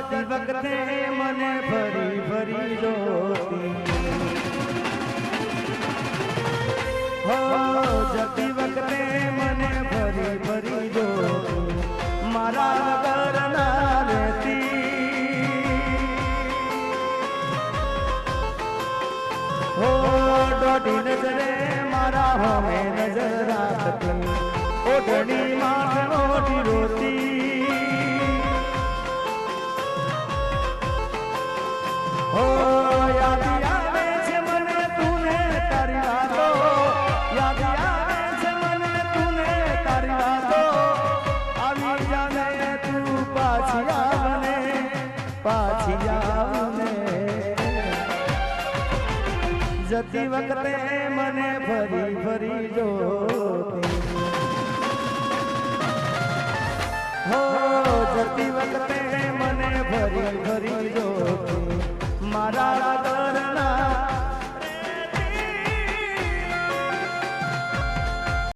જતી વખતે મને ફરી ફરી જોતી હો જતી વખતે મને ફરી ફરી જોતી મારા વગર ના રહેતી હો દોઢી નજરે મારા હોમે નજર રાખતી ઓઢણી માથે ઓઢી રોતી હો યાદ આવે છે મને તુને તારી વાતો યાદ આવે છે મને તુને તારી વાતો આવી જાને તું પાછી આવને જતી વખતે મને ફરી ફરી જોતી હો જતી વખતે મને ફરી ફરી જોતી મારા